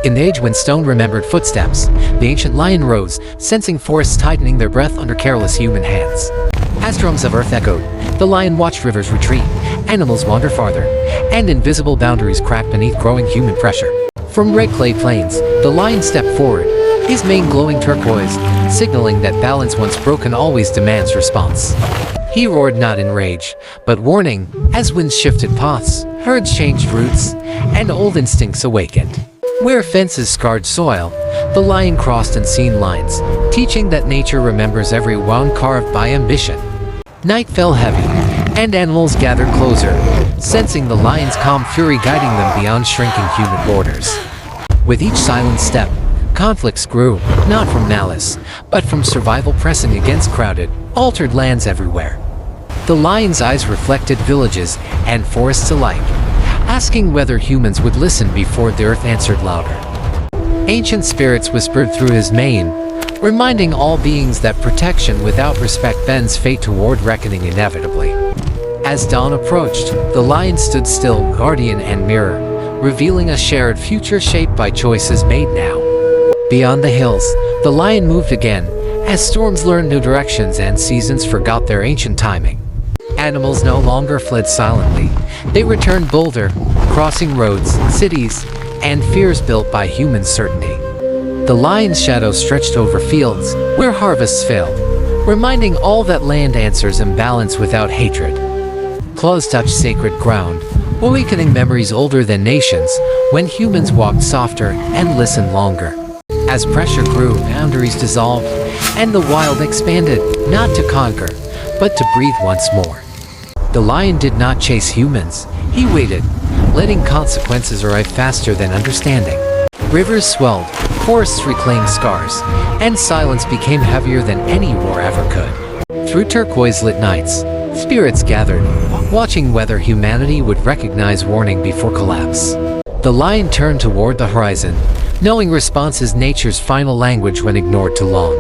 In the age when stone remembered footsteps, the ancient lion rose, sensing forests tightening their breath under careless human hands. As drums of earth echoed, the lion watched rivers retreat, animals wander farther, and invisible boundaries crack beneath growing human pressure. From red clay plains, the lion stepped forward, his mane glowing turquoise, signaling that balance once broken always demands response. He roared not in rage, but warning, as winds shifted paths, herds changed routes, and old instincts awakened. Where fences scarred soil, the lion crossed unseen lines, teaching that nature remembers every wound carved by ambition. Night fell heavy, and animals gathered closer, sensing the lion's calm fury guiding them beyond shrinking human borders. With each silent step, conflicts grew, not from malice, but from survival pressing against crowded, altered lands everywhere. The lion's eyes reflected villages and forests alike, asking whether humans would listen before the earth answered louder. Ancient spirits whispered through his mane, reminding all beings that protection without respect bends fate toward reckoning inevitably. As dawn approached, the lion stood still, guardian and mirror, revealing a shared future shaped by choices made now. Beyond the hills, the lion moved again, as storms learned new directions and seasons forgot their ancient timing. Animals no longer fled silently. They returned bolder, crossing roads, cities, and fears built by human certainty. The lion's shadow stretched over fields, where harvests failed, reminding all that land answers imbalance without hatred. Claws touched sacred ground, awakening memories older than nations, when humans walked softer and listened longer. As pressure grew, boundaries dissolved, and the wild expanded, not to conquer, but to breathe once more. The lion did not chase humans, he waited, letting consequences arrive faster than understanding. Rivers swelled, forests reclaimed scars, and silence became heavier than any roar ever could. Through turquoise-lit nights, spirits gathered, watching whether humanity would recognize warning before collapse. The lion turned toward the horizon, knowing response is nature's final language when ignored too long.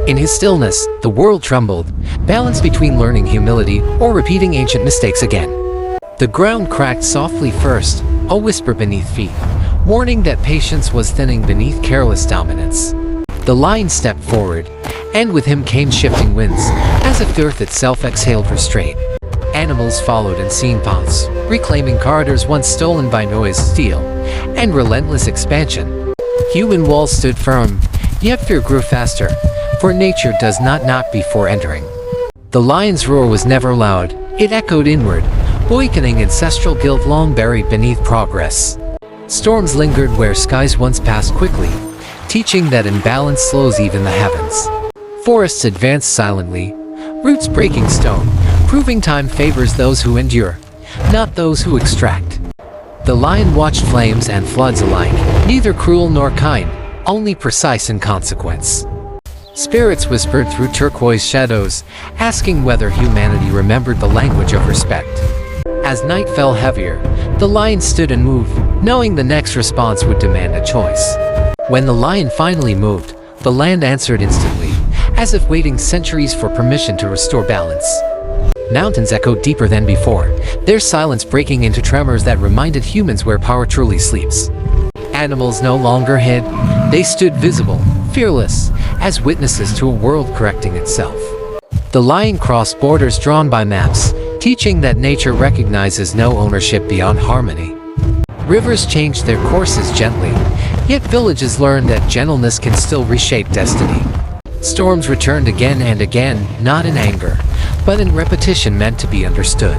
In his stillness, the world trembled, balanced between learning humility or repeating ancient mistakes again. The ground cracked softly first, a whisper beneath feet, warning that patience was thinning beneath careless dominance. The lion stepped forward, and with him came shifting winds, as if the earth itself exhaled restraint. Animals followed unseen paths, reclaiming corridors once stolen by noise, steel, and relentless expansion. Human walls stood firm, yet fear grew faster, for nature does not knock before entering. The lion's roar was never loud, it echoed inward, awakening ancestral guilt long buried beneath progress. Storms lingered where skies once passed quickly, teaching that imbalance slows even the heavens. Forests advanced silently, roots breaking stone, proving time favors those who endure, not those who extract. The lion watched flames and floods alike, neither cruel nor kind, only precise in consequence. Spirits whispered through turquoise shadows, asking whether humanity remembered the language of respect. As night fell heavier, the lion stood and moved, knowing the next response would demand a choice. When the lion finally moved, the land answered instantly, as if waiting centuries for permission to restore balance. Mountains echoed deeper than before, their silence breaking into tremors that reminded humans where power truly sleeps. Animals no longer hid, they stood visible, fearless, as witnesses to a world correcting itself. The lion crossed borders drawn by maps, teaching that nature recognizes no ownership beyond harmony. Rivers changed their courses gently, yet villages learned that gentleness can still reshape destiny. Storms returned again and again, not in anger, but in repetition meant to be understood.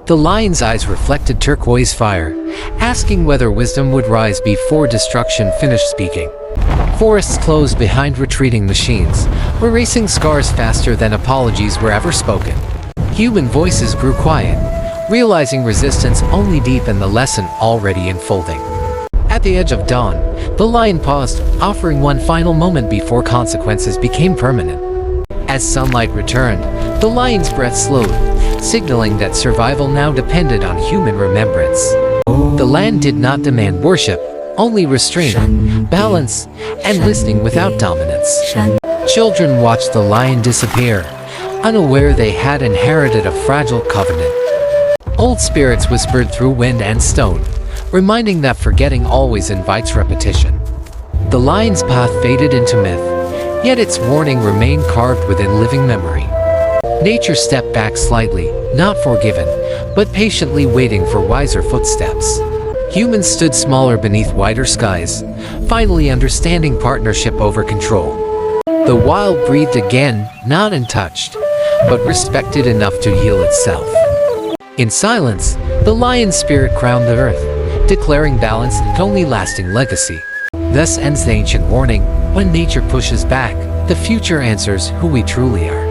The lion's eyes reflected turquoise fire, asking whether wisdom would rise before destruction finished speaking. Forests closed behind retreating machines, erasing scars faster than apologies were ever spoken. Human voices grew quiet, realizing resistance only deepened the lesson already unfolding. At the edge of dawn, the lion paused, offering one final moment before consequences became permanent. As sunlight returned, the lion's breath slowed, signaling that survival now depended on human remembrance. The land did not demand worship, only restraint, balance, and listening without dominance. Children watched the lion disappear, unaware they had inherited a fragile covenant. Old spirits whispered through wind and stone, reminding that forgetting always invites repetition. The lion's path faded into myth, yet its warning remained carved within living memory. Nature stepped back slightly, not forgiven, but patiently waiting for wiser footsteps. Humans stood smaller beneath wider skies, finally understanding partnership over control. The wild breathed again, not untouched, but respected enough to heal itself. In silence, the lion's spirit crowned the earth, declaring balance its only lasting legacy. Thus ends the ancient warning: when nature pushes back, the future answers who we truly are.